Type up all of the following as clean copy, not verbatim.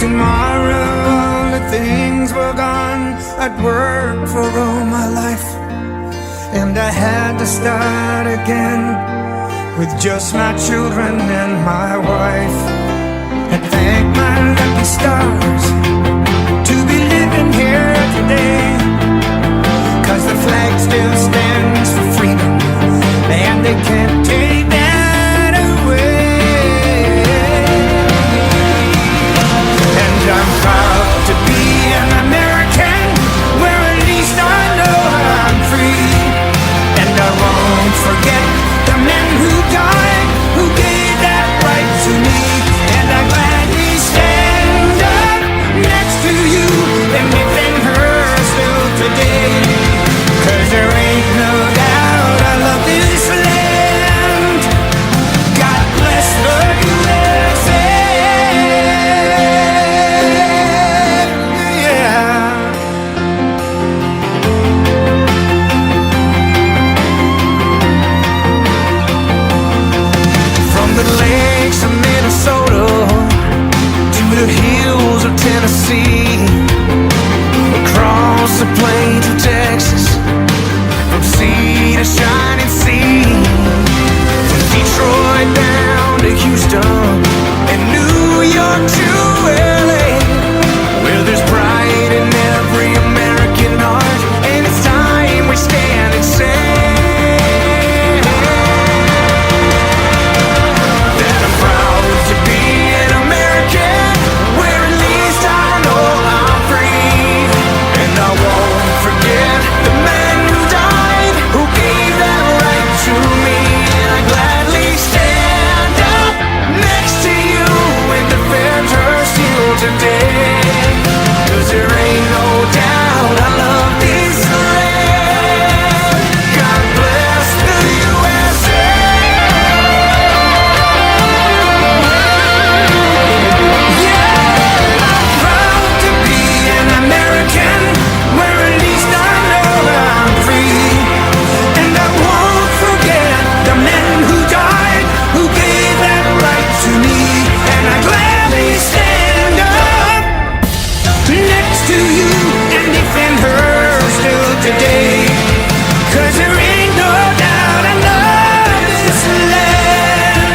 tomorrow all the things were gone. I'd worked for all my life, and I had to start again with just my children and my wife. And thank my lucky stars to be living here today, 'cause the flag still stands for freedom, and they can't take that away. And I'm proud to be an American, where at least I know I'm free. And I won't forget the men who died, who gave that right to me. And I gladly stand up next to you and defend her still today. 'Cause there ain't no doubt I love this land. God bless the USA. Yeah. From the lakes of Minnesota to the hills of Tennessee, across the plains of Texas, from sea to shining sea, from Detroit down to Houston and New York to LA, where there's pride in every American heart, and it's time we stand and say that I'm proud to be an American, where at least I know I'm free. And I won't forget the men who died, who gave that right to me. And I gladly stand up next to you and defend her still today. 'Cause there ain't no doubt I love this land. God bless the USA. Yeah, I'm proud to be an American, where at least I know I'm free. And I won't forget the men who died, who gave that right to me. And I gladly stand up next to you and defend her still today. 'Cause there ain't no doubt I love this land.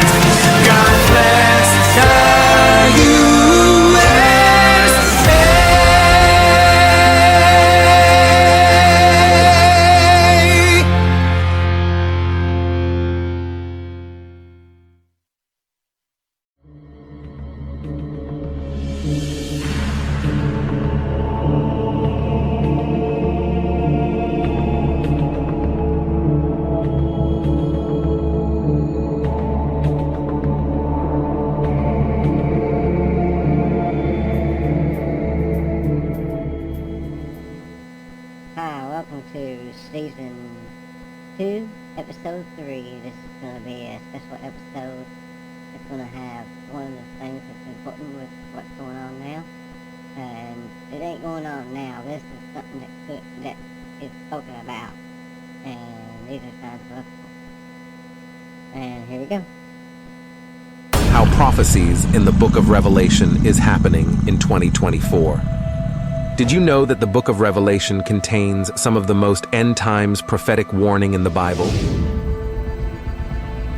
God bless the USA. Hi, welcome to Season 2, Episode 3. This is going to be a special episode. It's going to have one of the things that's important with what's going on now. And it ain't going on now. This is something that is spoken about. And these are signs of us. And here we go. How prophecies in the book of Revelation is happening in 2024. Did you know that the book of Revelation contains some of the most end times prophetic warning in the Bible?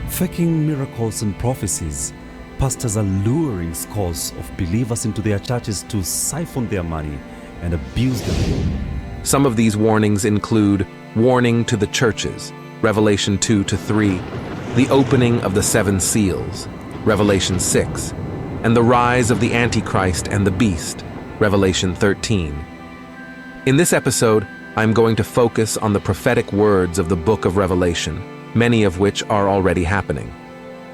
Faking miracles and prophecies, pastors are luring scores of believers into their churches to siphon their money and abuse them. Some of these warnings include warning to the churches, Revelation 2-3, the opening of the 7 seals, Revelation 6, and the rise of the Antichrist and the beast, Revelation 13. In this episode, I'm going to focus on the prophetic words of the book of Revelation, many of which are already happening.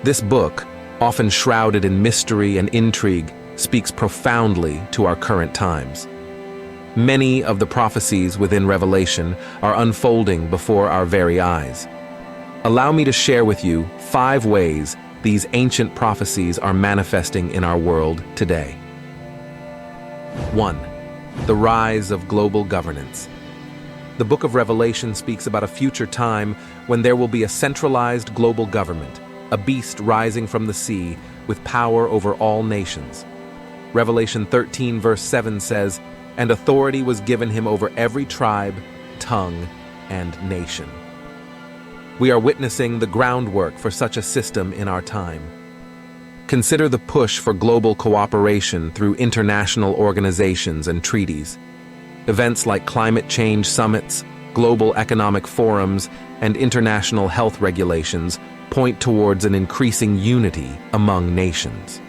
This book, often shrouded in mystery and intrigue, speaks profoundly to our current times. Many of the prophecies within Revelation are unfolding before our very eyes. Allow me to share with you 5 ways these ancient prophecies are manifesting in our world today. 1. The rise of global governance. The book of Revelation speaks about a future time when there will be a centralized global government, a beast rising from the sea with power over all nations. Revelation 13 verse 7 says, "And authority was given him over every tribe, tongue, and nation." We are witnessing the groundwork for such a system in our time. Consider the push for global cooperation through international organizations and treaties. Events like climate change summits, global economic forums, and international health regulations point towards an increasing unity among nations.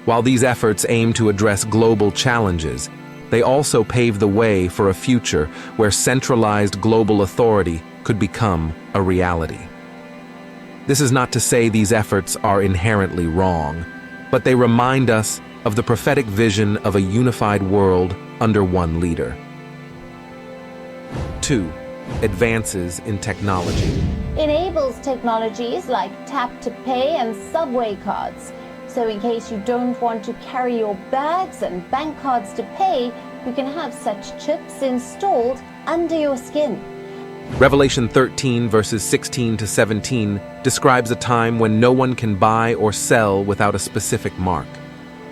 While these efforts aim to address global challenges, they also pave the way for a future where centralized global authority could become a reality. This is not to say these efforts are inherently wrong, but they remind us of the prophetic vision of a unified world under one leader. 2. Advances in technology. Enables technologies like tap to pay and subway cards. So in case you don't want to carry your bags and bank cards to pay, you can have such chips installed under your skin. Revelation 13 verses 16 to 17 describes a time when no one can buy or sell without a specific mark.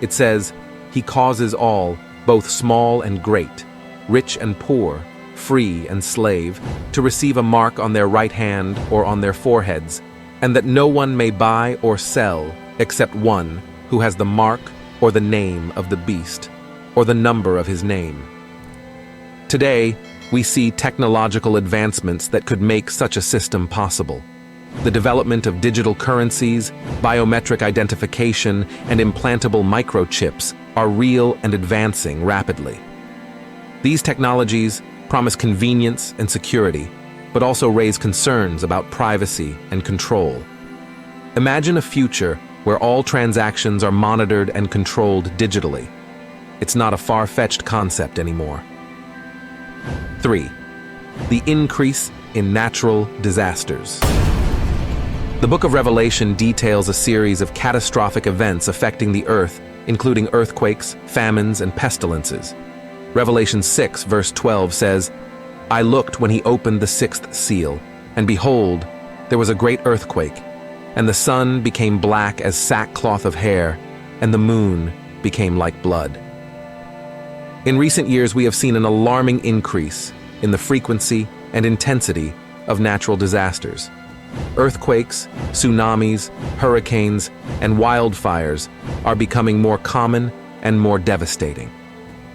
It says, "He causes all, both small and great, rich and poor, free and slave, to receive a mark on their right hand or on their foreheads, and that no one may buy or sell except one who has the mark or the name of the beast, or the number of his name." Today, we see technological advancements that could make such a system possible. The development of digital currencies, biometric identification, and implantable microchips are real and advancing rapidly. These technologies promise convenience and security, but also raise concerns about privacy and control. Imagine a future where all transactions are monitored and controlled digitally. It's not a far-fetched concept anymore. 3. The increase in natural disasters. The book of Revelation details a series of catastrophic events affecting the earth, including earthquakes, famines, and pestilences. Revelation 6 verse 12 says, "I looked when he opened the sixth seal, and behold, there was a great earthquake, and the sun became black as sackcloth of hair, and the moon became like blood." In recent years, we have seen an alarming increase in the frequency and intensity of natural disasters. Earthquakes, tsunamis, hurricanes, and wildfires are becoming more common and more devastating.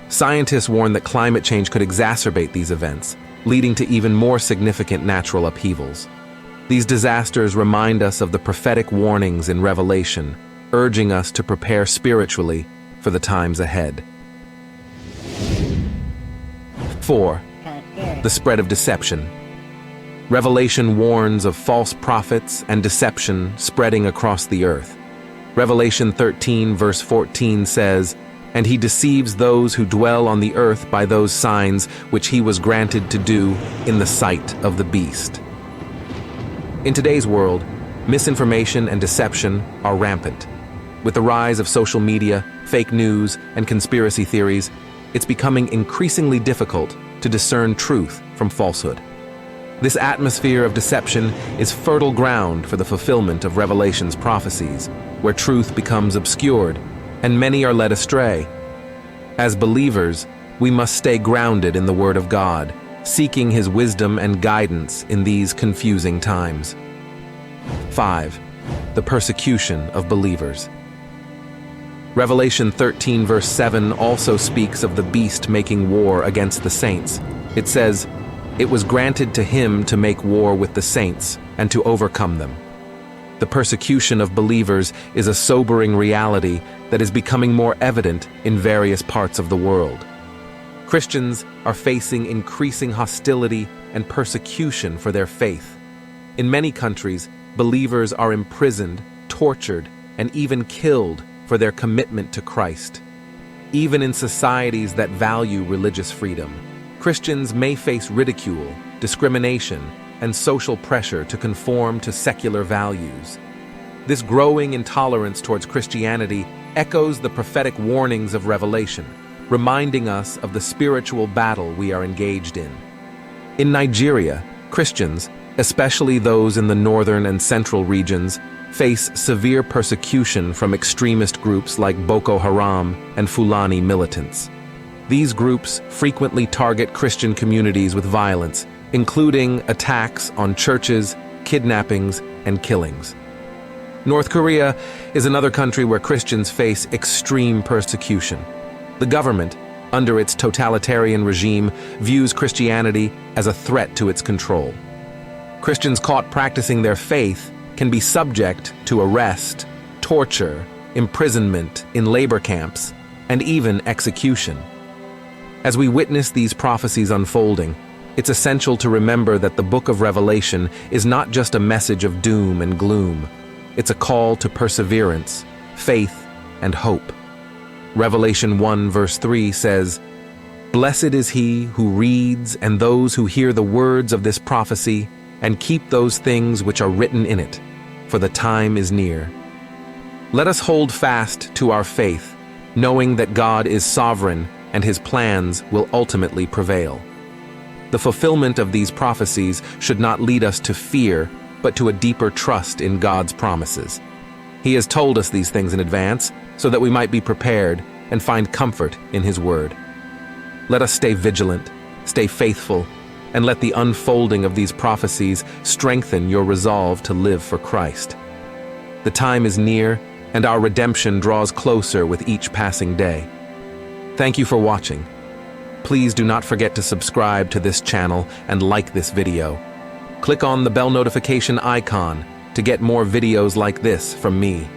Scientists warn that climate change could exacerbate these events, leading to even more significant natural upheavals. These disasters remind us of the prophetic warnings in Revelation, urging us to prepare spiritually for the times ahead. 4. The spread of deception. Revelation warns of false prophets and deception spreading across the earth. Revelation 13 verse 14 says, "And he deceives those who dwell on the earth by those signs which he was granted to do in the sight of the beast." In today's world, misinformation and deception are rampant. With the rise of social media, fake news, and conspiracy theories, it's becoming increasingly difficult to discern truth from falsehood. This atmosphere of deception is fertile ground for the fulfillment of Revelation's prophecies, where truth becomes obscured and many are led astray. As believers, we must stay grounded in the Word of God, seeking His wisdom and guidance in these confusing times. 5. The persecution of believers. Revelation 13 verse 7 also speaks of the beast making war against the saints. It says, "It was granted to him to make war with the saints and to overcome them." The persecution of believers is a sobering reality that is becoming more evident in various parts of the world. Christians are facing increasing hostility and persecution for their faith. In many countries, believers are imprisoned, tortured, and even killed for their commitment to Christ. Even in societies that value religious freedom, Christians may face ridicule, discrimination, and social pressure to conform to secular values. This growing intolerance towards Christianity echoes the prophetic warnings of Revelation, reminding us of the spiritual battle we are engaged in. In Nigeria, Christians, especially those in the northern and central regions, face severe persecution from extremist groups like Boko Haram and Fulani militants. These groups frequently target Christian communities with violence, including attacks on churches, kidnappings, and killings. North Korea is another country where Christians face extreme persecution. The government, under its totalitarian regime, views Christianity as a threat to its control. Christians caught practicing their faith can be subject to arrest, torture, imprisonment in labor camps, and even execution. As we witness these prophecies unfolding, it's essential to remember that the book of Revelation is not just a message of doom and gloom. It's a call to perseverance, faith, and hope. Revelation 1 verse 3 says, "Blessed is he who reads and those who hear the words of this prophecy and keep those things which are written in it, for the time is near." Let us hold fast to our faith, knowing that God is sovereign and his plans will ultimately prevail. The fulfillment of these prophecies should not lead us to fear, but to a deeper trust in God's promises. He has told us these things in advance so that we might be prepared and find comfort in his word. Let us stay vigilant, stay faithful, and let the unfolding of these prophecies strengthen your resolve to live for Christ. The time is near, and our redemption draws closer with each passing day. Thank you for watching. Please do not forget to subscribe to this channel and like this video. Click on the bell notification icon to get more videos like this from me.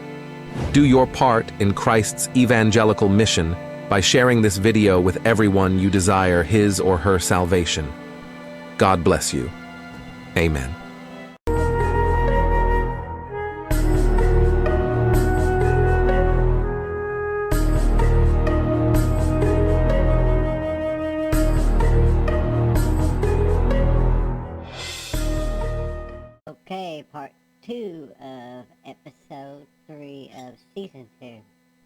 Do your part in Christ's evangelical mission by sharing this video with everyone you desire his or her salvation. God bless you. Amen. Okay, part 2 of episode 3 of season 2.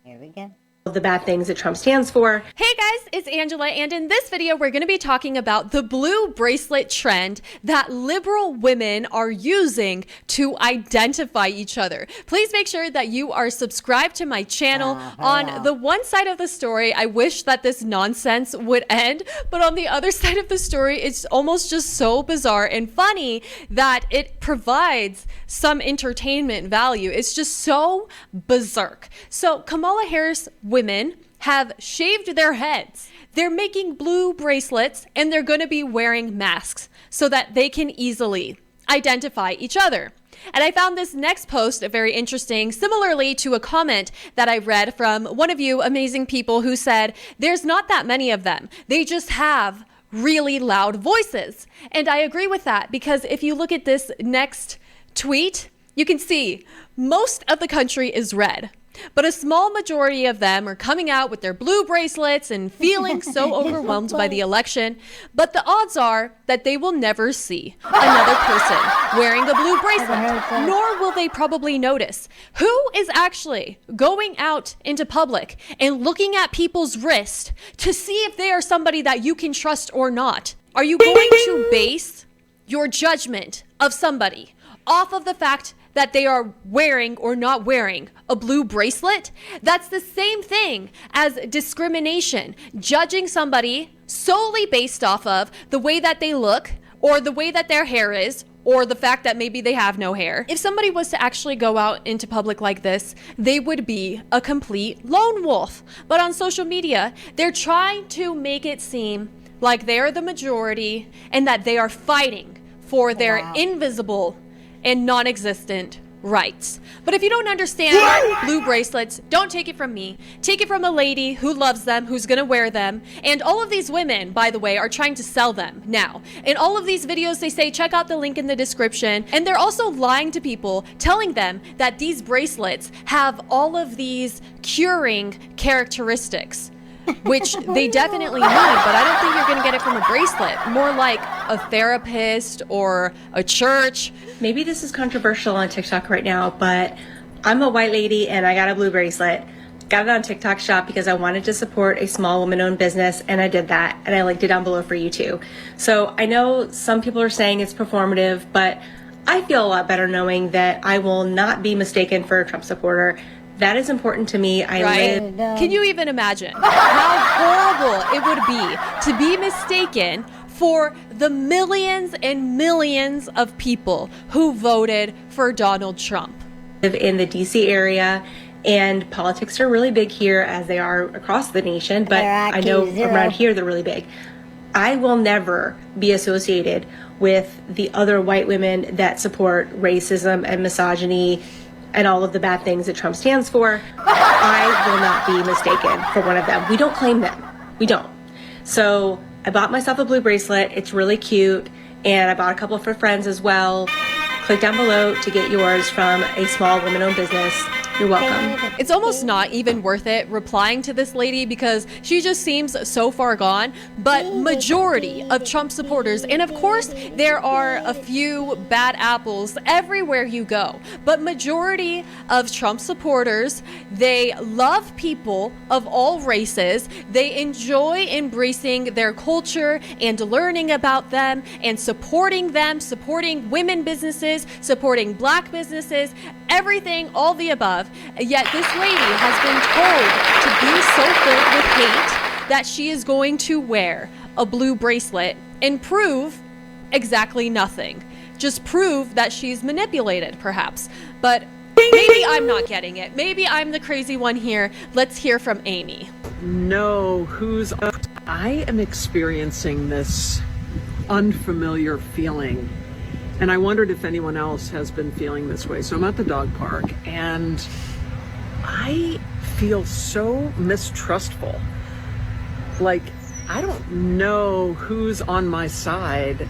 Here we go. The bad things that Trump stands for. Hey guys, it's Angela, and in this video we're going to be talking about the blue bracelet trend that liberal women are using to identify each other. Please make sure that you are subscribed to my channel. On the one side of the story, I wish that this nonsense would end, but on the other side of the story, it's almost just so bizarre and funny that it provides some entertainment value. It's just so berserk. So Kamala Harris women have shaved their heads. They're making blue bracelets and they're going to be wearing masks so that they can easily identify each other. And I found this next post very interesting, similarly to a comment that I read from one of you amazing people who said, there's not that many of them. They just have really loud voices. And I agree with that, because if you look at this next tweet, you can see most of the country is red. But a small majority of them are coming out with their blue bracelets and feeling so overwhelmed by the election. But the odds are that they will never see another person wearing a blue bracelet, nor will they probably notice. Who is actually going out into public and looking at people's wrist to see if they are somebody that you can trust or not? Are you going to base your judgment of somebody off of the fact that they are wearing or not wearing a blue bracelet? That's the same thing as discrimination, judging somebody solely based off of the way that they look or the way that their hair is or the fact that maybe they have no hair. If somebody was to actually go out into public like this, they would be a complete lone wolf. But on social media, they're trying to make it seem like they're the majority and that they are fighting for their invisible and non-existent rights. But if you don't understand blue bracelets, don't take it from me. Take it from a lady who loves them, who's gonna wear them. And all of these women, by the way, are trying to sell them now. In all of these videos, they say, check out the link in the description. And they're also lying to people, telling them that these bracelets have all of these curing characteristics, which they definitely need, but I don't think you're gonna get it from a bracelet. More like a therapist or a church. Maybe this is controversial on TikTok right now, but I'm a white lady and I got a blue bracelet. Got it on TikTok Shop because I wanted to support a small woman-owned business, and I did that, and I linked it down below for you too. So I know some people are saying it's performative, but I feel a lot better knowing that I will not be mistaken for a Trump supporter. That is important to me. I live. Can you even imagine how horrible it would be to be mistaken for the millions and millions of people who voted for Donald Trump? Live in the DC area, and politics are really big here as they are across the nation, but I know around here they're really big. I will never be associated with the other white women that support racism and misogyny and all of the bad things that Trump stands for. I will not be mistaken for one of them. We don't claim them. We don't. So I bought myself a blue bracelet. It's really cute. And I bought a couple for friends as well. Click down below to get yours from a small women-owned business. You're welcome. It's almost not even worth it replying to this lady because she just seems so far gone. But majority of Trump supporters, and of course there are a few bad apples everywhere you go, but majority of Trump supporters, they love people of all races. They enjoy embracing their culture and learning about them and supporting them, supporting women businesses, supporting black businesses, everything, all the above. Yet this lady has been told to be so filled with hate that she is going to wear a blue bracelet and prove exactly nothing. Just prove that she's manipulated, perhaps. But maybe I'm not getting it. Maybe I'm the crazy one here. Let's hear from Amy. Know who's up. I am experiencing this unfamiliar feeling, and I wondered if anyone else has been feeling this way. So I'm at the dog park and I feel so mistrustful. Like, I don't know who's on my side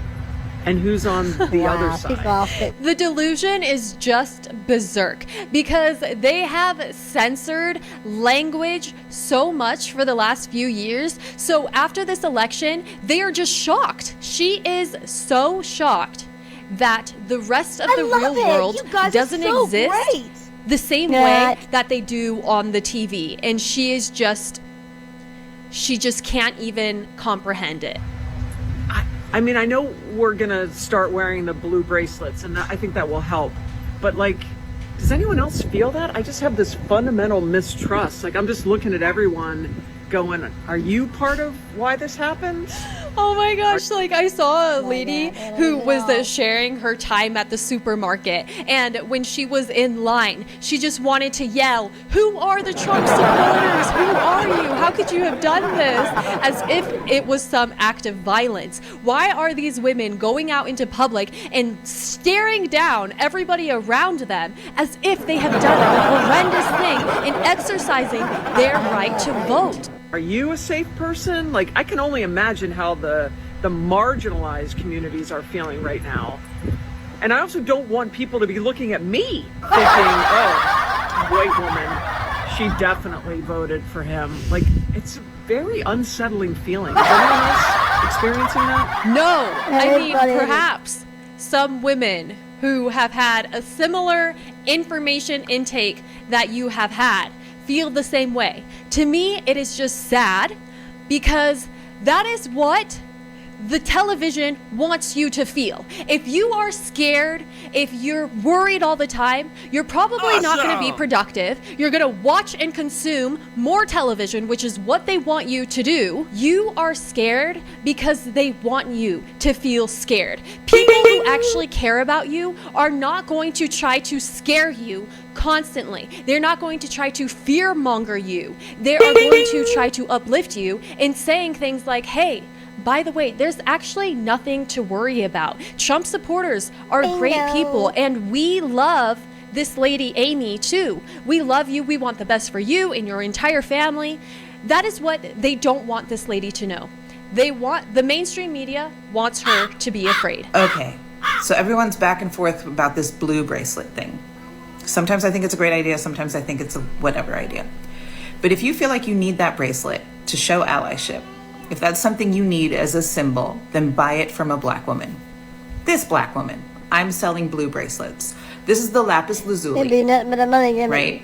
and who's on the other side. The delusion is just berserk because they have censored language so much for the last few years. So after this election, they are just shocked. She is so shocked that the rest of the real world doesn't exist the same way that they do on the TV. And she just can't even comprehend it. I mean, I know we're gonna start wearing the blue bracelets, and I think that will help. But like, does anyone else feel that? I just have this fundamental mistrust. Like, I'm just looking at everyone going, are you part of why this happens? Oh my gosh, like I saw a lady who was sharing her time at the supermarket, and when she was in line, she just wanted to yell, "Who are the Trump supporters? Who are you? How could you have done this?" As if it was some act of violence. Why are these women going out into public and staring down everybody around them as if they have done a horrendous thing in exercising their right to vote? Are you a safe person? Like, I can only imagine how the marginalized communities are feeling right now. And I also don't want people to be looking at me thinking, oh, white woman, she definitely voted for him. Like, it's a very unsettling feeling. Is anyone else experiencing that? No, I mean, perhaps some women who have had a similar information intake that you have had feel the same way. To me, it is just sad because that is what the television wants you to feel. If you are scared, if you're worried all the time, you're probably not going to be productive. You're going to watch and consume more television, which is what they want you to do. You are scared because they want you to feel scared. People who actually care about you are not going to try to scare you constantly. They're not going to try to fear monger you. They are going to try to uplift you in saying things like, hey, by the way, there's actually nothing to worry about. Trump supporters are great people, and we love this lady Amy too. We love you. We want the best for you and your entire family. That is what they don't want this lady to know. They want, the mainstream media wants her to be afraid. Okay, so everyone's back and forth about this blue bracelet thing. Sometimes I think it's a great idea. Sometimes I think it's a whatever idea. But if you feel like you need that bracelet to show allyship, if that's something you need as a symbol, then buy it from a black woman. This black woman. I'm selling blue bracelets. This is the lapis lazuli, right?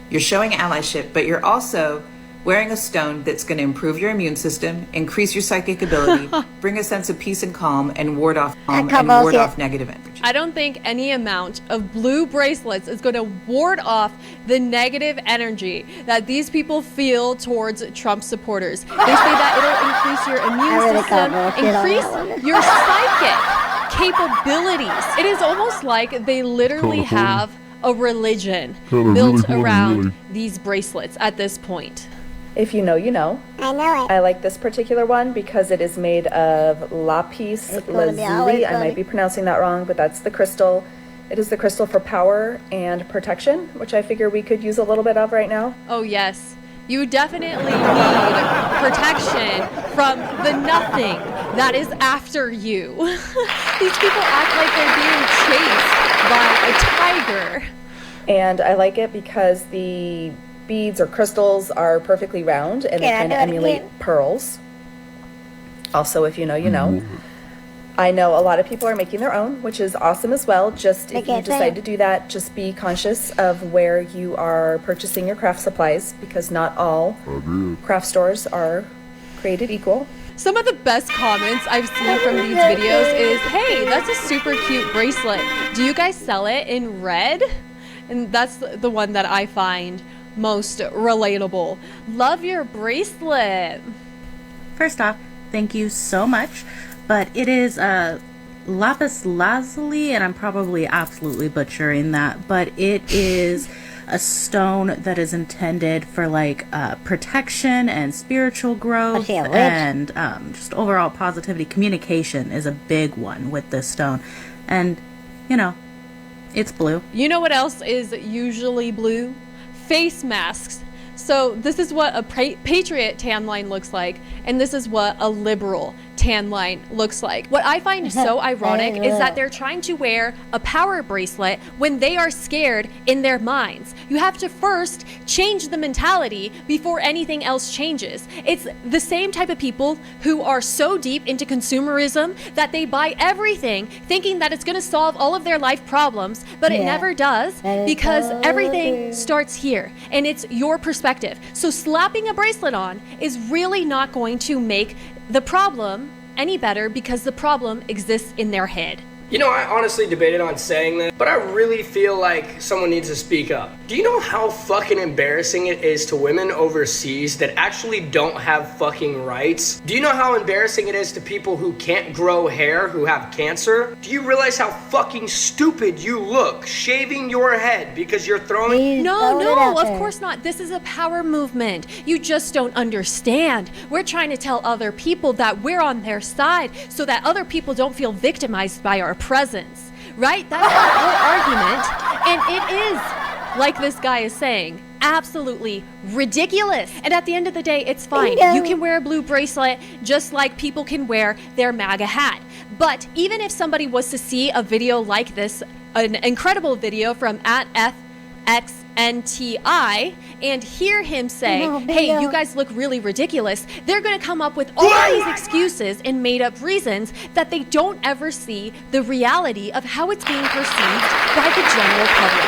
You're showing allyship, but you're also wearing a stone that's going to improve your immune system, increase your psychic ability, bring a sense of peace and calm, and ward off negative energy. I don't think any amount of blue bracelets is going to ward off the negative energy that these people feel towards Trump supporters. They say that it'll increase your immune system, increase your psychic capabilities. It is almost like they literally have a religion built around these bracelets at this point. If you know, you know. I know it. I like this particular one because it is made of lapis lazuli. I might be pronouncing that wrong, but that's the crystal. It is the crystal for power and protection, which I figure we could use a little bit of right now. Oh yes, you definitely need protection from the nothing that is after you. These people act like they're being chased by a tiger. And I like it because the beads or crystals are perfectly round and they kind of emulate pearls. Also, if you know, you know. I know a lot of people are making their own, which is awesome as well. Just if you decide to do that, just be conscious of where you are purchasing your craft supplies, because not all craft stores are created equal. Some of the best comments I've seen from these videos is, hey, that's a super cute bracelet. Do you guys sell it in red? And that's the one that I find most relatable. Love your bracelet. First off, thank you so much. But it is lapis lazuli, and I'm probably absolutely butchering that, but it is a stone that is intended for like protection and spiritual growth and just overall positivity. Communication is a big one with this stone, and you know, it's blue. You know what else is usually blue? Face masks. So this is what a patriot tan line looks like, and this is what a liberal tan line looks like. What I find so ironic is that they're trying to wear a power bracelet when they are scared in their minds. You have to first change the mentality before anything else changes. It's the same type of people who are so deep into consumerism that they buy everything thinking that it's going to solve all of their life problems, but it never does, because everything starts here and it's your perspective. So slapping a bracelet on is really not going to make the problem any better, because the problem exists in their head. You know, I honestly debated on saying this, but I really feel like someone needs to speak up. Do you know how fucking embarrassing it is to women overseas that actually don't have fucking rights? Do you know how embarrassing it is to people who can't grow hair, who have cancer? Do you realize how fucking stupid you look shaving your head because you're throwing... No, of course not. This is a power movement. You just don't understand. We're trying to tell other people that we're on their side so that other people don't feel victimized by our presence, right? That's our whole argument, and it is, like this guy is saying, absolutely ridiculous. And at the end of the day, it's fine. You can wear a blue bracelet just like people can wear their MAGA hat. But even if somebody was to see a video like this, an incredible video from @FXNTI, and hear him say, hey, you guys look really ridiculous, they're going to come up with all these excuses and made up reasons that they don't ever see the reality of how it's being perceived by the general public.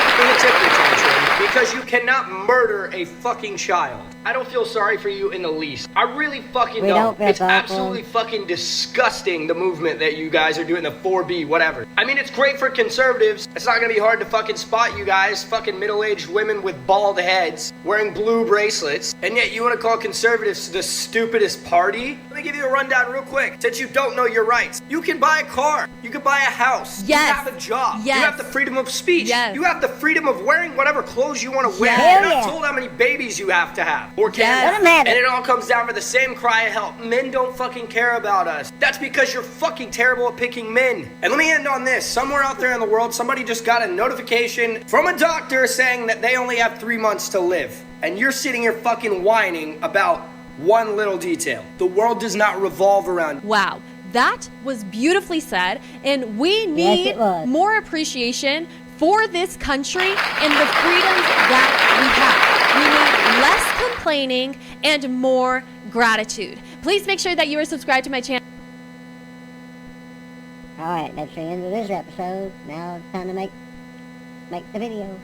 Because you cannot murder a fucking child. I don't feel sorry for you in the least. I really fucking don't. It's absolutely fucking disgusting, the movement that you guys are doing, the 4B, whatever. I mean, it's great for conservatives. It's not gonna be hard to fucking spot you guys, fucking middle-aged women with bald heads wearing blue bracelets, and yet you wanna call conservatives the stupidest party? Let me give you a rundown real quick, since you don't know your rights. You can buy a car. You can buy a house. You have a job. You have the freedom of speech. You have the freedom of wearing whatever clothes you want to wear. You're not told how many babies you have to have or can have. And it all comes down to the same cry of help. Men don't fucking care about us. That's because you're fucking terrible at picking men. And let me end on this. Somewhere out there in the world, somebody just got a notification from a doctor saying that they only have 3 months to live. And you're sitting here fucking whining about one little detail. The world does not revolve around. Wow. That was beautifully said, and we need more appreciation for this country and the freedoms that we have. We need less complaining and more gratitude. Please make sure that you are subscribed to my channel. Alright, that's the end of this episode. Now it's time to make the video.